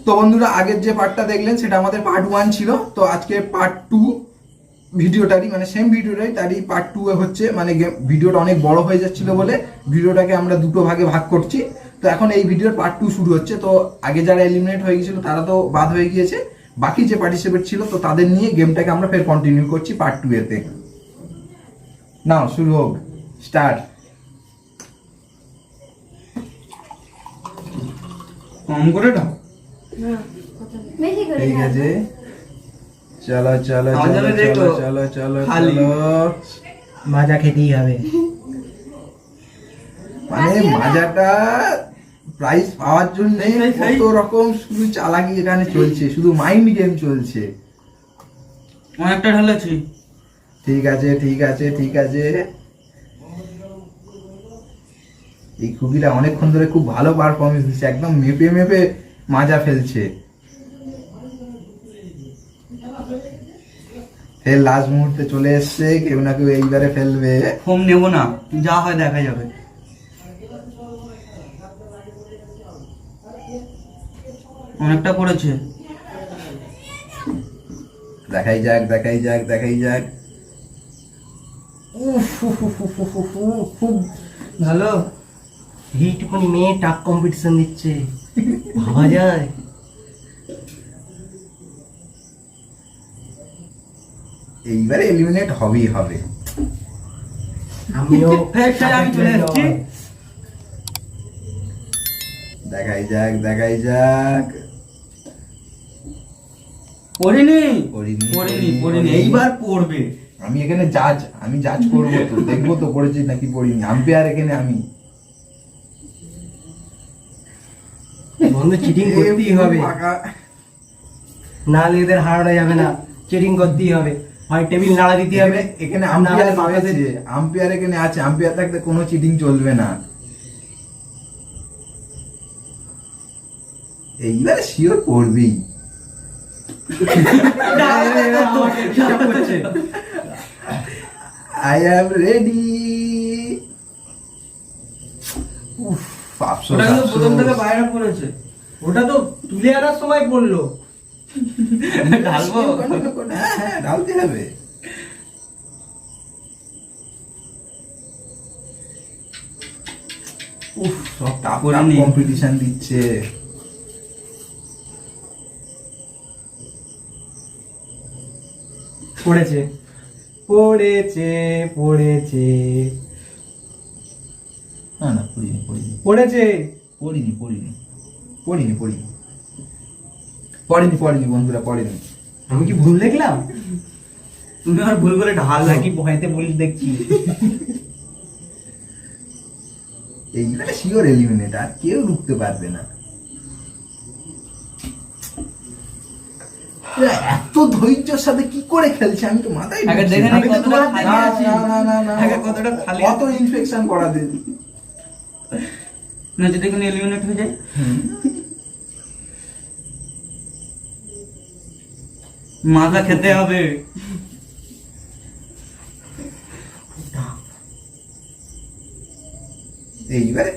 তো বন্ধুরা আগের যে পার্টটা দেখলেন সেটা আমাদের পার্ট 1 ছিল। তো আজকে পার্ট 2 ভিডিওটারই মানে সেম ভিডিওটাই তারই পার্ট 2 হচ্ছে। মানে ভিডিওটা অনেক বড় হয়ে যাচ্ছিল বলে ভিডিওটাকে আমরা দুটো ভাগে ভাগ করছি। তো এখন এই ভিডিওর পার্ট 2 শুরু হচ্ছে। তো আগে যারা এলিমিনেট হয়ে গিয়েছিল তারা তো বাদ হয়ে গিয়েছে, বাকি যে পার্টিসিপেট ছিল তো তাদের নিয়ে গেমটাকে আমরা ফের কন্টিনিউ করছি পার্ট 2 এতে। নাও শুরু হোক, স্টার্ট। কম করে দাও। ঠিক আছে, চলো চলো চলো চলো চলো চলো চলো, মাজা খেতেই হবে। মানে মজাটা প্রাইজ পাওয়ার জন্য কত রকম শুধু চালাকি এখানে চলছে, শুধু মাইন্ড গেম চলছে। অনেকটা ঢালেছি। ঠিক আছে ঠিক আছে ঠিক আছে। এই খুকিটা অনেকক্ষণ ধরে খুব ভালো পারফরমেন্স দিচ্ছে, একদম মেপে মেপে মাজা ফেলছে। ফের লাস্ট মুহূর্তে চলে এসছে, কেউ না কেউ এইবারে ফেলবে। ফোম নেব না, যা হয় দেখা যাবে। অনেকটা পড়েছে। দেখাই যাক দেখাই যাক দেখাই যাক। খুব ভালো। এইটুকুনি মেয়ে টাক কম্পিটিশন দিচ্ছে, ভাবা যায়? এইবারে এলিমিনেট হবেই হবে। আমিও আমি চলে এসেছি। দেখাই যাক দেখাই যাক। পড়িনি পড়িনি, পড়িনি পড়িনি, পড়িনি। এইবার পড়বে। আমি এখানে জাজ, আমি জাজ করবো তো, দেখবো তো পড়েছি নাকি পড়িনি। আম্পায়ার এখানে আমি। বন্ধু চিটিং করতেই হবে, নাহলে এদের হারানো যাবে না। চিটিং করতেই হবে, হয় টেবিল নাড়া দিতে হবে। এখানে আম্পায়ার রয়েছে, আম্পায়ার এখানে আছে, আম্পায়ার থাকতে কোনো চিটিং চলবে না। এইবারে শিওর করবেই। I am ready. উফ, আফসোস, ওটা কিন্তু প্রথম থেকে আফসোস। বাইরে পড়েছে। ওটা তো তুলে আনার সময় পড়লো। ঢালবো। হ্যাঁ হ্যাঁ, ঢালতে হবে। উফ, সব টাফ পড়িনি। কম্পিটিশন দিচ্ছে। পড়েছে পড়েছে পড়েছে না না, পড়িনি পড়িনি পড়েছে। পড়িনি পড়িনি পড়িনি পড়িনি পড়িনি পড়িনি বন্ধুরা, পড়িনি। আমি কি ভুল দেখলাম তুমি আর ভুল করে ঢাল নাকি ভয়তে ভুল দেখছি? এইবারে শিওর এলিমিনেট, আর কেউ রুখতে পারবে না। এরা এত ধৈর্যের সাথে কি করে খেলছে আমি তো মাথায় আগে ঢুকছে দেখে না। নিই কতটা খালি না, আছে। না, না, না, না। আগে কতটা খালি কত ইনফেকশন করা দিন। না যদি এখানে এলিমিনেট হয়ে যায়। মাজা খেতে হবে। এইবারে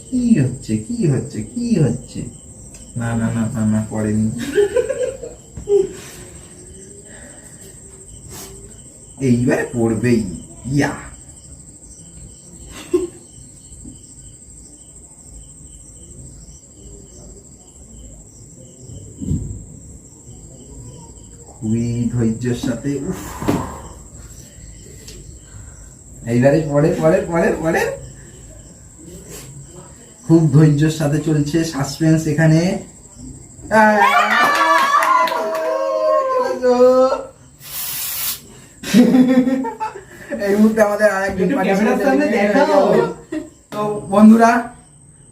কি হচ্ছে কি হচ্ছে কি হচ্ছে? না না না না না, পড়েনি। এইবারে পড়বেই। ইয়া, খুবই ধৈর্যের সাথে। উফ, এইবারে পড়ে পড়ে পড়ে পড়ে। খুব ধৈর্যের সাথে চলছে, সাসপেন্স এখানে। এই মুহূর্তে আমাদের আরেকজন ক্যামেরার সামনে দেখাও। তো বন্ধুরা,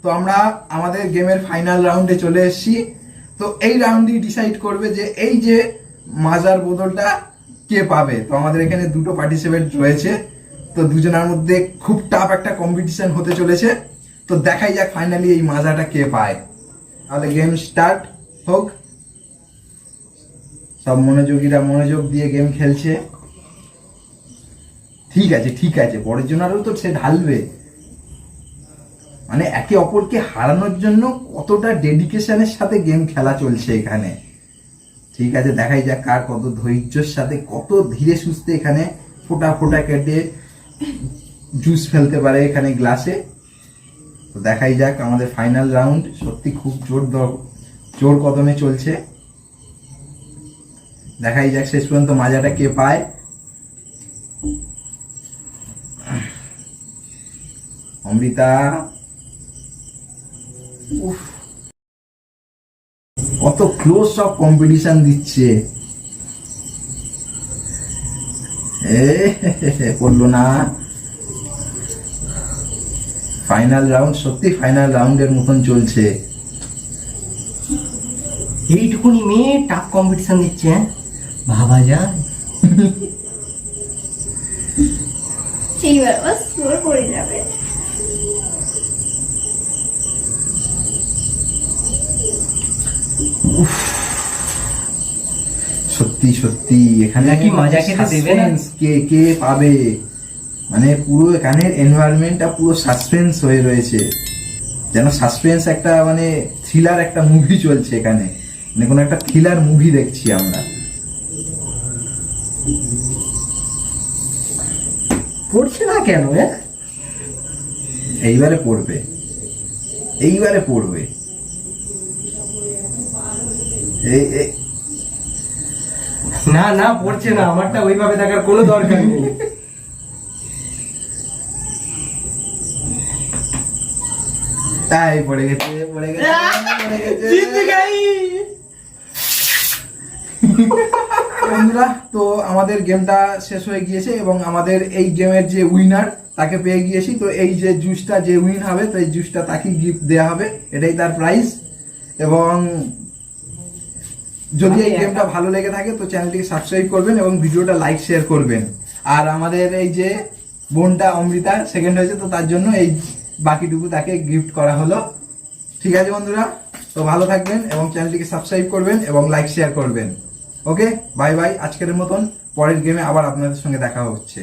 তো আমরা আমাদের গেমের ফাইনাল রাউন্ডে চলে এসেছি। তো এই রাউন্ডই ডিসাইড করবে যে এই যে মাজার বোতলটা কে পাবে। তো আমাদের এখানে দুটো পার্টিসিপেন্ট রয়েছে, তো দুজনের মধ্যে খুব টাফ একটা কম্পিটিশন হতে চলেছে। তো দেখাই যাক ফাইনালি এই মাজাটা কে পায়। তাহলে গেম স্টার্ট হোক। সব মনোযোগীরা মনোযোগ দিয়ে গেম খেলছে। ঠিক আছে ঠিক আছে, পরের জন্য আরও তো সে ঢালবে। মানে একে অপরকে হারানোর জন্য কতটা ডেডিকেশনের সাথে গেম খেলা চলছে এখানে। ঠিক আছে, দেখাই যাক কার কত ধৈর্যের সাথে কত ধীরে সুস্থে এখানে ফোঁটা ফোঁটা কেটে জুস ফেলতে পারে এখানে গ্লাসে। তো দেখাই যাক আমাদের ফাইনাল রাউন্ড। সত্যি খুব জোর কদমে চলছে। দেখাই যাক শেষ পর্যন্ত মাজাটা কে পায়। অমৃতা, উফ, কত ক্লোজ সব কম্পিটিশন দিচ্ছে। পড়লো না। ফাইনাল রাউন্ড, সত্যি ফাইনাল রাউন্ডের মতন চলছে। এইটুকুনি মেয়ে টাফ কম্পিটিশন দিচ্ছে, হ্যাঁ ভাবা যায়। এইবার বাস স্কোর করে যাবে। সত্যি সত্যি এখানে নাকি মাজা খেতে দেবে না? suspense, কে কে পাবে, মানে পুরো এখানের এনভায়রনমেন্টটা পুরো সাসপেন্স হয়ে রয়েছে, যেন সাসপেন্স একটা মানে থ্রিলার একটা মুভি চলছে এখানে, মানে কোনো একটা থ্রিলার মুভি দেখছি আমরা। পড়ছে না কেন? এইবারে পড়বে, এইবারে পড়বে। এই না না পড়ছে না, আমারটা ওইভাবে দেখার কোনো দরকার নেই। তাই পড়ে গেছে, পড়ে গেছে, পড়ে গেছে। বন্ধুরা, তো আমাদের গেমটা শেষ হয়ে গিয়েছে এবং আমাদের এই গেমের যে উইনার তাকে পেয়ে গিয়েছি। তো এই যে জুসটা যে উইন হবে, তো এই জুসটা তাকে গিফট দেওয়া হবে, এটাই তার প্রাইস। এবং যদি এই গেমটা ভালো লেগে থাকে তো চ্যানেলটিকে সাবস্ক্রাইব করবেন এবং ভিডিওটা লাইক শেয়ার করবেন। আর আমাদের এই যে বোনটা অমৃতা সেকেন্ড হয়েছে, তো তার জন্য এই বাকিটুকু তাকে গিফট করা হলো। ঠিক আছে বন্ধুরা, তো ভালো থাকবেন এবং চ্যানেলটিকে সাবস্ক্রাইব করবেন এবং লাইক শেয়ার করবেন। ওকে, বাই বাই। আজকের মতন পরের গেমে আবার আপনাদের সঙ্গে দেখা হচ্ছে।